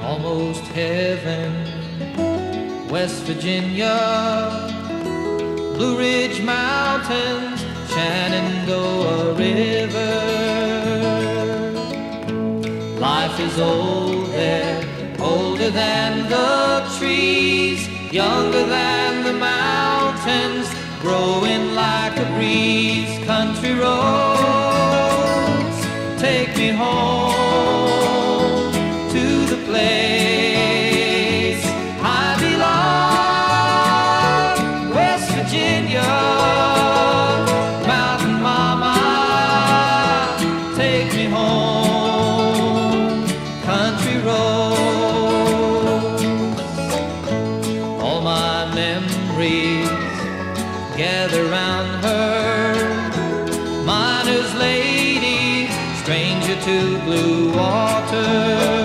almost heaven. West Virginia, Blue Ridge Mountains, Shenandoah River. Life is old there, older than the trees, younger than the mountains, growing like a breeze. Country roads, take me home to the place I belong. West Virginia, Mountain Mama, take me home. Country roads, all my memories gather round her. Miner's lady, stranger to blue